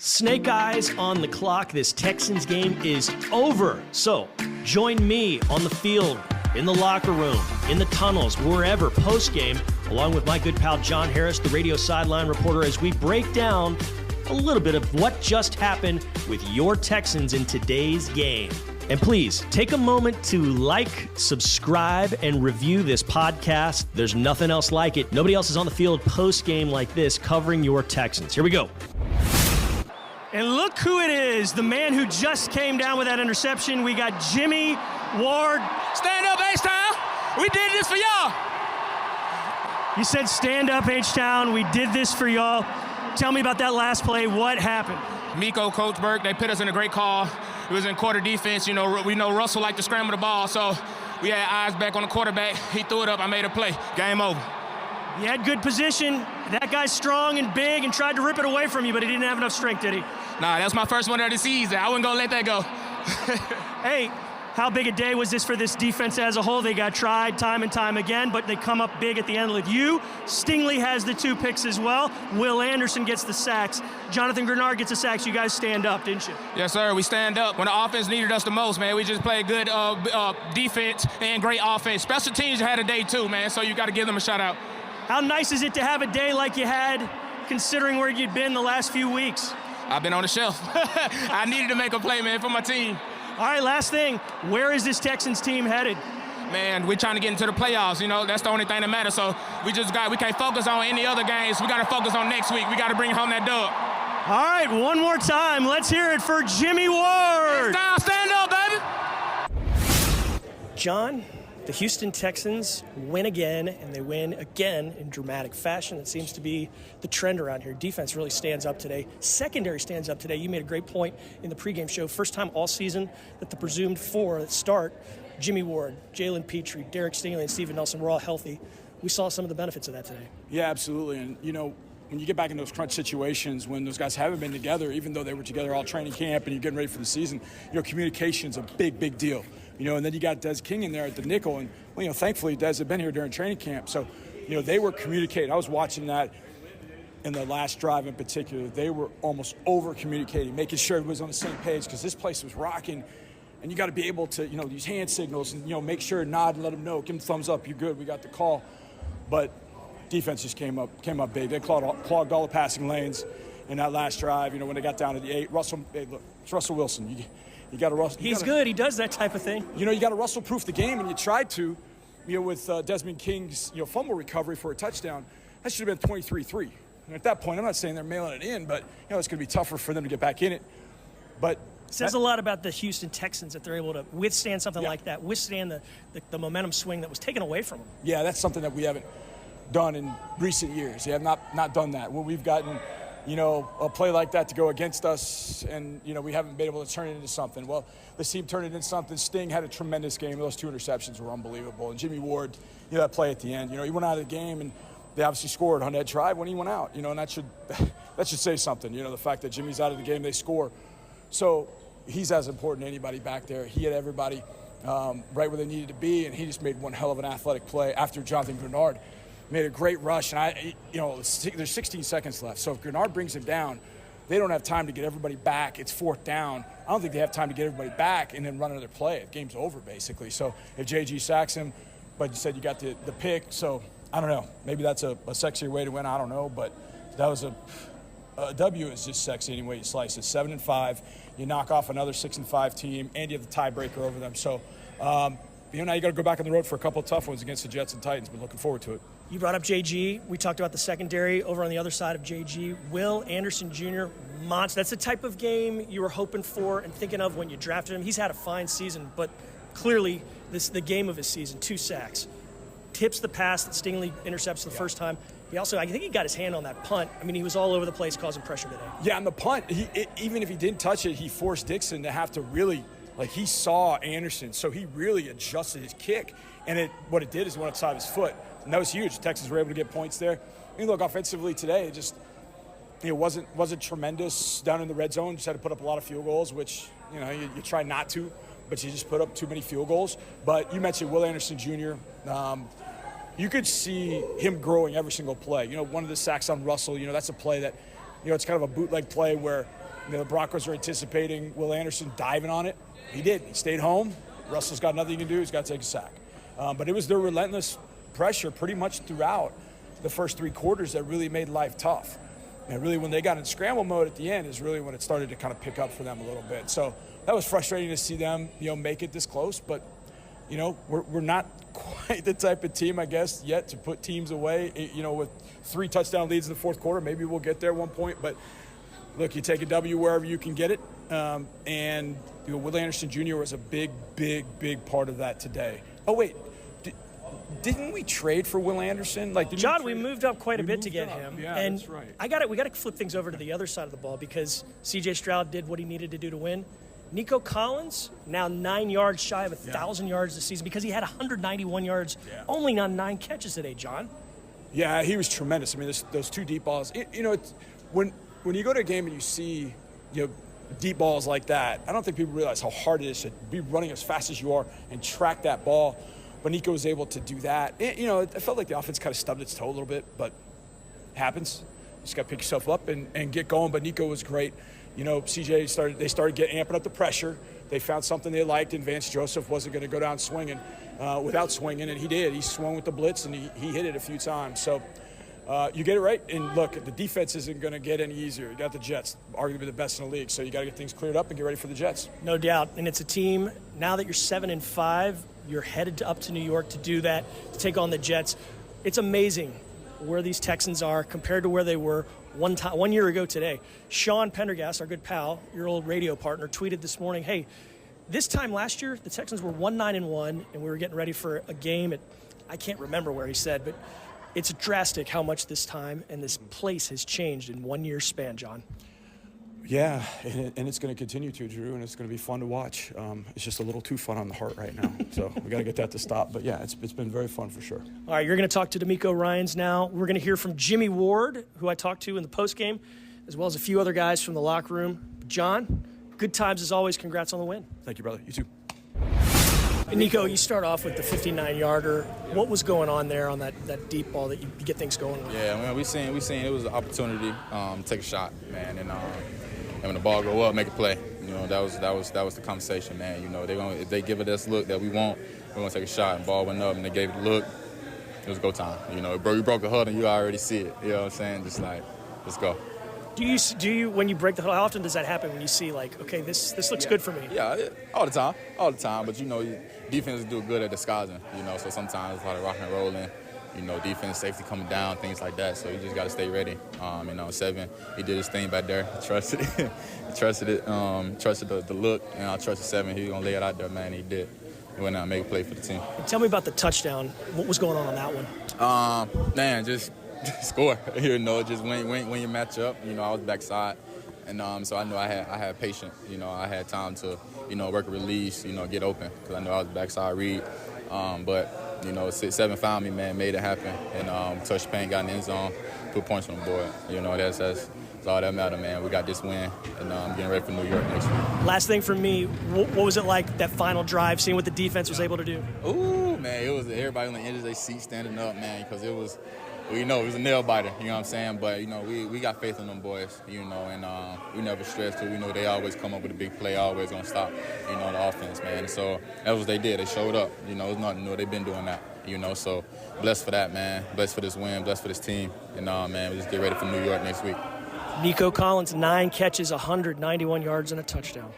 Snake eyes on the clock. This Texans game is over. So join me on the field, in the locker room, in the tunnels, wherever, post-game, along with my good pal John Harris, the radio sideline reporter, as we break down a little bit of what just happened with your Texans in today's game. And please, take a moment to like, subscribe, and review this podcast. There's nothing else like it. Nobody else is on the field post-game like this covering your Texans. Here we go. And look who it is, the man who just came down with that interception. We got Jimmie Ward. Stand up, H-Town. We did this for y'all. You said stand up, H-Town. We did this for y'all. Tell me about that last play. What happened? Miko, Coach Burke, they put us in a great call. It was in quarter defense. You know, we know Russell liked to scramble the ball, so we had eyes back on the quarterback. He threw it up. I made a play. Game over. You had good position. That guy's strong and big and tried to rip it away from you, but he didn't have enough strength, did he? Nah, that's my first one of the season. I wasn't going to let that go. Hey, how big a day was this for this defense as a whole? They got tried time and time again, but they come up big at the end with you. Stingley has the 2 picks as well. Will Anderson gets the sacks. Jonathan Grenard gets the sacks. You guys stand up, didn't you? Yes, sir. We stand up. When the offense needed us the most, man, we just played good defense and great offense. Special teams had a day too, man, so you got to give them a shout out. How nice is it to have a day like you had, considering where you'd been the last few weeks? I've been on the shelf. I needed to make a play, man, for my team. All right, last thing. Where is this Texans team headed? Man, we're trying to get into the playoffs. You know, that's the only thing that matters. So we can't focus on any other games. We got to focus on next week. We got to bring home that dub. All right, one more time. Let's hear it for Jimmie Ward. Down, stand up, baby. John, the Houston Texans win again, and they win again in dramatic fashion. It seems to be the trend around here. Defense really stands up today. Secondary stands up today. You made a great point in the pregame show. First time all season that the presumed 4 that start, Jimmie Ward, Jalen Petrie, Derek Stingley, and Steven Nelson were all healthy. We saw some of the benefits of that today. Yeah, absolutely. And, you know, when you get back in those crunch situations, when those guys haven't been together, even though they were together all training camp and you're getting ready for the season, you know, communication's a big, big deal. You know, and then you got Des King in there at the nickel, and well, you know, thankfully Des had been here during training camp, so you know they were communicating. I was watching that in the last drive in particular. They were almost over communicating, making sure everybody was on the same page because this place was rocking, and you got to be able to, you know, use hand signals and, you know, make sure, nod and let them know, give them thumbs up, you're good, we got the call. But defense just came up big. They clogged all the passing lanes in that last drive. You know, when they got down to the 8, it's Russell Wilson. You got to Russell. He's good. He does that type of thing. You know, you got to Russell-proof the game, and you tried to. You know, with Desmond King's fumble recovery for a touchdown, that should have been 23-3. And at that point, I'm not saying they're mailing it in, but you know it's going to be tougher for them to get back in it. But it says a lot about the Houston Texans that they're able to withstand something like that, withstand the momentum swing that was taken away from them. Yeah, that's something that we haven't done in recent years. We have not done that. When we've gotten, you know, a play like that to go against us, and, you know, we haven't been able to turn it into something. Well, this team turned it into something. Sting had a tremendous game. Those 2 interceptions were unbelievable. And Jimmie Ward, you know, that play at the end, you know, he went out of the game, and they obviously scored on that drive when he went out, you know, and that should say something, you know, the fact that Jimmie's out of the game, they score. So he's as important as anybody back there. He had everybody right where they needed to be, and he just made one hell of an athletic play after Jonathan Grenard made a great rush, and there's 16 seconds left. So if Grenard brings him down, they don't have time to get everybody back. It's 4th down. I don't think they have time to get everybody back and then run another play. The game's over, basically. So if JG sacks him, but you said you got the pick, so I don't know. Maybe that's a sexier way to win. I don't know, but that was a W is just sexy any way you slice it. 7-5, you knock off another 6-5 team, and you have the tiebreaker over them. So, you know, now you got to go back on the road for a couple of tough ones against the Jets and Titans, but looking forward to it. You brought up JG. We talked about the secondary over on the other side of JG. Will Anderson Jr., monster. That's the type of game you were hoping for and thinking of when you drafted him. He's had a fine season, but clearly this is the game of his season. 2 sacks. Tips the pass that Stingley intercepts the first time. He also, I think he got his hand on that punt. I mean, he was all over the place causing pressure today. Yeah, on the punt, even if he didn't touch it, he forced Dixon to have to really, like, he saw Anderson, so he really adjusted his kick. And what it did is it went outside his foot. And that was huge. The Texans were able to get points there. I mean, look, offensively today, it just, you know, wasn't tremendous down in the red zone. Just had to put up a lot of field goals, which, you know, you try not to, but you just put up too many field goals. But you mentioned Will Anderson Jr. You could see him growing every single play. You know, one of the sacks on Russell, you know, that's a play that, you know, it's kind of a bootleg play where the Broncos are anticipating Will Anderson diving on it. He did. He stayed home. Russell's got nothing he can do. He's got to take a sack. But it was their relentless pressure pretty much throughout the first 3 quarters that really made life tough. And really when they got in scramble mode at the end is really when it started to kind of pick up for them a little bit. So that was frustrating to see them, make it this close. But, we're not quite the type of team, I guess, yet to put teams away, with 3 touchdown leads in the fourth quarter. Maybe we'll get there at one point. But, look, you take a W wherever you can get it. And Will Anderson Jr. was a big, big, big part of that today. Oh, wait. Didn't we trade for Will Anderson? John, we moved up quite a bit to get him. Yeah, and that's right. We got to flip things over to the other side of the ball because C.J. Stroud did what he needed to do to win. Nico Collins, now 9 yards shy of 1,000 yards this season because he had 191 yards only on 9 catches today, John. Yeah, he was tremendous. I mean, those 2 deep balls. When you go to a game and you see, deep balls like that, I don't think people realize how hard it is to be running as fast as you are and track that ball. But Nico was able to do that. I felt like the offense kind of stubbed its toe a little bit, but it happens. You just got to pick yourself up and get going. But Nico was great. CJ started amping up the pressure. They found something they liked, and Vance Joseph wasn't going to go down swinging without swinging, and he did. He swung with the blitz, and he hit it a few times. So you get it right. And look, the defense isn't going to get any easier. You got the Jets, arguably the best in the league. So you got to get things cleared up and get ready for the Jets. No doubt. And it's a team, now that you're 7-5, you're headed up to New York to do that, to take on the Jets. It's amazing where these Texans are compared to where they were 1 year ago today. Sean Pendergast, our good pal, your old radio partner, tweeted this morning, hey, this time last year, the Texans were 1-9-1, and we were getting ready for a game at, I can't remember where he said, but it's drastic how much this time and this place has changed in 1 year span, John. Yeah, and it's going to continue to, Drew, and it's going to be fun to watch. It's just a little too fun on the heart right now, so we got to get that to stop. But yeah, it's been very fun for sure. All right, you're going to talk to D'Amico Ryans now. We're going to hear from Jimmie Ward, who I talked to in the postgame, as well as a few other guys from the locker room. John, good times as always. Congrats on the win. Thank you, brother. You too. Nico, you start off with the 59-yarder. What was going on there on that deep ball that you get things going with? Yeah, man, we seen it was an opportunity to take a shot, man, and when the ball go up, make a play. That was the conversation, man. If they give it this look that we want, we're gonna take a shot. And ball went up, and they gave it a look. It was go time. You broke the huddle, and you already see it. You know what I'm saying? Just like, let's go. Do you when you break the huddle? How often does that happen when you see okay, this looks good for me? Yeah, all the time. But defenses do good at disguising. So sometimes it's like rock and rolling. Defense, safety coming down, things like that. So you just got to stay ready. 7, he did his thing back there. He trusted it. Trusted the look. And I trusted 7. He was going to lay it out there, man. He did. He went out and made a play for the team. Tell me about the touchdown. What was going on that one? Man, just score. Just when you match up. I was backside. And so I knew I had patience. I had time to, work a release, get open. Because I knew I was backside read. But 7 found me, man, made it happen, and touched the paint, got in the end zone, put points on the board. That's all that matters, man. We got this win, and getting ready for New York next week. Last thing for me, what was it like, that final drive, seeing what the defense was able to do? Ooh, man, it was everybody on the edge of their seat standing up, man, because it was a nail biter, you know what I'm saying? But, we got faith in them boys, and we never stressed it. We know they always come up with a big play, always going to stop, the offense, man. And so that's what they did. They showed up. It's nothing new. They've been doing that, So blessed for that, man. Blessed for this win. Blessed for this team. And, man, we just get ready for New York next week. Nico Collins, 9 catches, 191 yards, and a touchdown.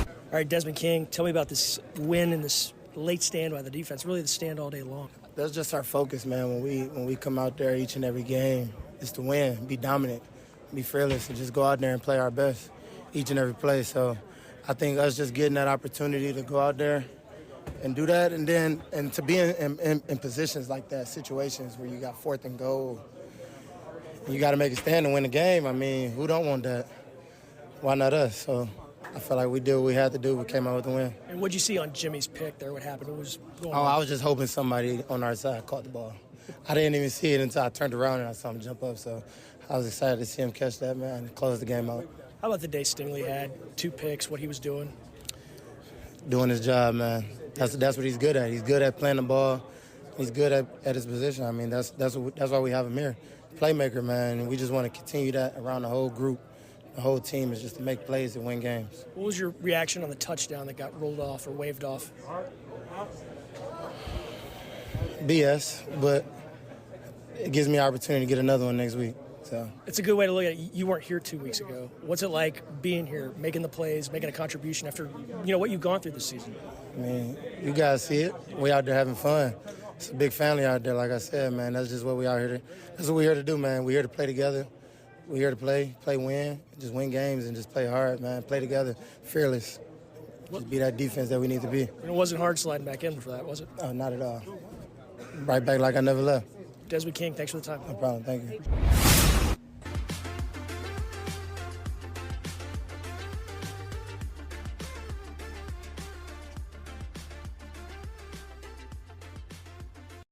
All right, Desmond King, tell me about this win and this late stand by the defense, really the stand all day long. That's just our focus, man. When we come out there each and every game, it's to win, be dominant, be fearless, and just go out there and play our best each and every play. So I think us just getting that opportunity to go out there and do that, and to be in positions like that, situations where you got 4th and goal, and you got to make a stand and win the game. I mean, who don't want that? Why not us? So I felt like we did what we had to do. We came out with the win. And what'd you see on Jimmy's pick there? What happened? What was going on? I was just hoping somebody on our side caught the ball. I didn't even see it until I turned around and I saw him jump up. So I was excited to see him catch that, man, and close the game out. How about the day Stingley had? 2 picks, what he was doing? Doing his job, man. That's what he's good at. He's good at playing the ball. He's good at his position. I mean, that's why we have him here. Playmaker, man, and we just want to continue that around the whole group. the whole team is just to make plays and win games. What was your reaction on the touchdown that got rolled off or waved off? BS, but it gives me an opportunity to get another one next week. So It's a good way to look at it. You weren't here 2 weeks ago. What's it like being here, making the plays, making a contribution after what you've gone through this season? I mean, you guys see it. We out there having fun. It's a big family out there, like I said, man. That's just what we out here to. That's what we're here to do, man. We're here to play together. We're here to play, win, just win games and just play hard, man. Play together, fearless. Just be that defense that we need to be. And it wasn't hard sliding back in for that, was it? Oh, not at all. Right back like I never left. Desmond King, thanks for the time. No problem. Thank you.